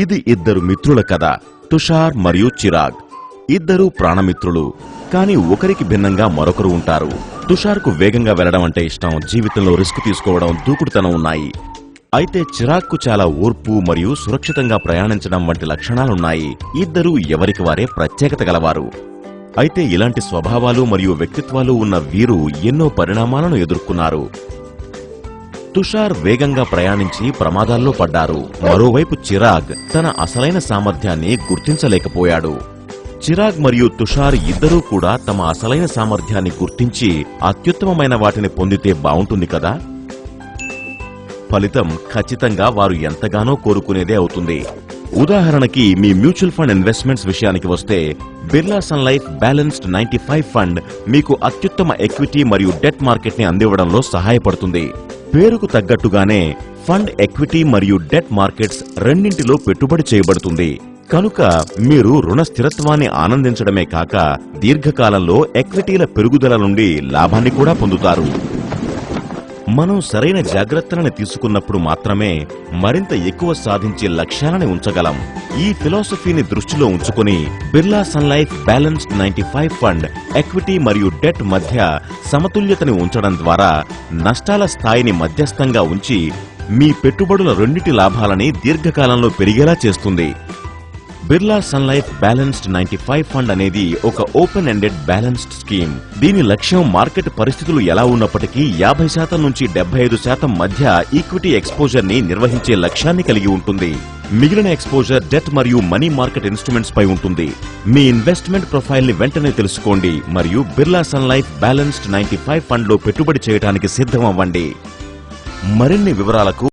ఇది ఇద్దరు మిత్రుల కథ, తుషార్ మరియు చిరాగ్. ఇద్దరూ ప్రాణమిత్రులు, కానీ ఒకరికి భిన్నంగా మరొకరు ఉంటారు. తుషార్కు వేగంగా వెళ్లడం అంటే ఇష్టం, జీవితంలో రిస్క్ తీసుకోవడం, దూకుడుతనం ఉన్నాయి. అయితే చిరాగ్కు చాలా ఓర్పు మరియు సురక్షితంగా ప్రయాణించడం వంటి లక్షణాలున్నాయి. ఇద్దరూ ఎవరికి వారే ప్రత్యేకత గలవారు. అయితే ఇలాంటి స్వభావాలు మరియు వ్యక్తిత్వాలు ఉన్న వీరు ఎన్నో పరిణామాలను ఎదుర్కొన్నారు. తుషార్ వేగంగా ప్రయాణించి ప్రమాదాల్లో పడ్డారు. మరోవైపు చిరాగ్ తన అసలైన సామర్థ్యాన్ని గుర్తించలేకపోయాడు. చిరాగ్ మరియు తుషార్ ఇద్దరూ కూడా తమ అసలైన సామర్థ్యాన్ని గుర్తించి అత్యుత్తమమైన వాటిని పొందితే బావుంటుంది కదా. ఫలితం ఖచ్చితంగా వారు ఎంతగానో కోరుకునేదే అవుతుంది. ఉదాహరణకి మీ మ్యూచువల్ ఫండ్ ఇన్వెస్ట్మెంట్స్ విషయానికి వస్తే, Birla sun life balanced 95 fund మీకు అత్యుత్తమ ఎక్విటీ మరియు డెట్ మార్కెట్ ని అందివ్వడంలో సహాయపడుతుంది. పేరుకు తగ్గట్టుగానే ఫండ్ ఎక్విటీ మరియు డెట్ మార్కెట్స్ రెండింటిలో పెట్టుబడి చేయబడుతుంది. కనుక మీరు రుణ స్థిరత్వాన్ని ఆనందించడమే కాక దీర్ఘకాలంలో ఎక్విటీల పెరుగుదల నుండి లాభాన్ని కూడా పొందుతారు. మనం సరైన జాగ్రత్తలను తీసుకున్నప్పుడు మాత్రమే మరింత ఎక్కువ సాధించే లక్ష్యాలని ఉంచగలం. ఈ ఫిలాసఫీని దృష్టిలో ఉంచుకుని Birla sun life balanced 95 fund equity మరియు డెట్ మధ్య సమతుల్యతని ఉంచడం ద్వారా నష్టాల స్థాయిని మధ్యస్థంగా ఉంచి మీ పెట్టుబడుల రెండిటి లాభాలని దీర్ఘకాలంలో పెరిగేలా చేస్తుంది. Birla sun life balanced 95 fund అనేది ఒక ఓపెన్ ఎండెడ్ బ్యాలెన్స్డ్ స్కీమ్. దీని లక్ష్యం మార్కెట్ పరిస్థితులు ఎలా ఉన్నప్పటికీ 50% నుంచి 75% మధ్య ఈక్విటీ ఎక్స్పోజర్ ని నిర్వహించే లక్ష్యాన్ని కలిగి ఉంటుంది. మిగిలిన ఎక్స్పోజర్ డెట్ మరియు మనీ మార్కెట్ ఇన్స్ట్రుమెంట్స్ పై ఉంటుంది. మీ ఇన్వెస్ట్మెంట్ ప్రొఫైల్ ని వెంటనే తెలుసుకోండి మరియు Birla sun life balanced 95 fund లో పెట్టుబడి చేయడానికి సిద్ధం అవ్వండి. మరిన్ని వివరాలకు